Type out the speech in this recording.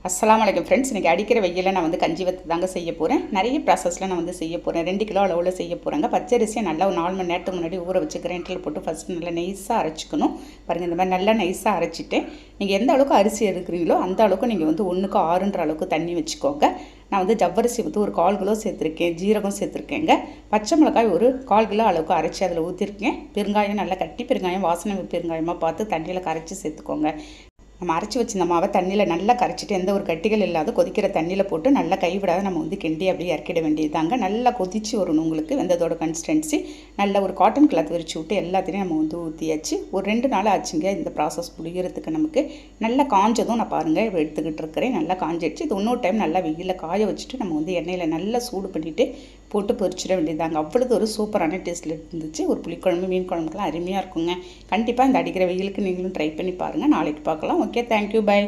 அஸ்ஸலாமு அலைக்கும் ஃப்ரெண்ட்ஸ். இன்றைக்கி அடிக்கிற வெயிலில் நான் வந்து கஞ்சி வத்து தாங்க செய்ய போகிறேன். நிறைய ப்ராசஸில் நான் வந்து செய்ய போகிறேன். 2 கிலோ அளவில் செய்ய போகிறேங்க. பச்சரிசியை நல்லா ஒரு 4 மணி நேரத்துக்கு முன்னாடி ஊற வச்சு கிரைண்டரில் போட்டு ஃபஸ்ட்டு நல்லா நைஸாக அரைச்சிக்கணும். பாருங்கள், இந்த மாதிரி நல்லா நைஸாக அரைச்சிட்டு நீங்கள் எந்த அளவுக்கு அரிசி எடுக்கிறீங்களோ அந்த அளவுக்கு நீங்கள் வந்து 1க்கு 6ன்ற அளவுக்கு தண்ணி வச்சுக்கோங்க. நான் வந்து ஜவ்வரிசி வந்து ஒரு 1/4 கிலோ சேர்த்துருக்கேன், ஜீரகம் சேர்த்துருக்கேங்க, பச்சை மிளகாய் ஒரு 1/4 கிலோ அளவுக்கு அரைச்சி அதில் ஊற்றிருக்கேன். பெருங்காயம் நல்லா கட்டி பெருங்காயம், வாசனை பெருங்காயமாக பார்த்து தண்ணியில் கரைச்சி சேர்த்துக்கோங்க. நம்ம அரைச்சி வச்சிருந்த மாவை தண்ணியில் நல்லா கரைச்சிட்டு எந்த ஒரு கட்டிகள் இல்லாத கொதிக்கிற தண்ணியில் போட்டு நல்லா கைவிடாத நம்ம வந்து கிண்டி அப்படியே இறக்கிட வேண்டியதாங்க. நல்லா கொதிச்சு வரணும் உங்களுக்கு வெந்ததோட கன்சிஸ்டன்சி. நல்ல ஒரு காட்டன் கிளாத் விரிச்சு விட்டு எல்லாத்தையும் நம்ம வந்து ஊற்றியாச்சு. ஒரு 2 நாள் ஆச்சுங்க இந்த ப்ராசஸ் புளியறதுக்கு. நமக்கு நல்லா காஞ்சதும் நான் பாருங்கள் எடுத்துக்கிட்டு இருக்கிறேன். நல்லா காஞ்சிடுச்சு. இது இன்னொரு டைம் நல்லா வெயிலில் காய வச்சுட்டு நம்ம வந்து எண்ணெயில் நல்லா சூடு பண்ணிவிட்டு போட்டு பொரிச்சிட வேண்டியதாங்க. அவ்வளோது ஒரு சூப்பரான டேஸ்ட்டில் இருந்துச்சு. ஒரு புளிக்குழம்பு மீன் குழம்புக்கெல்லாம் அருமையாக இருக்குங்க. கண்டிப்பாக இந்த அடிக்கிற வெயிலுக்கு நீங்களும் ட்ரை பண்ணி பாருங்கள். நாளைக்கு பார்க்கலாம். Okay, thank you, by.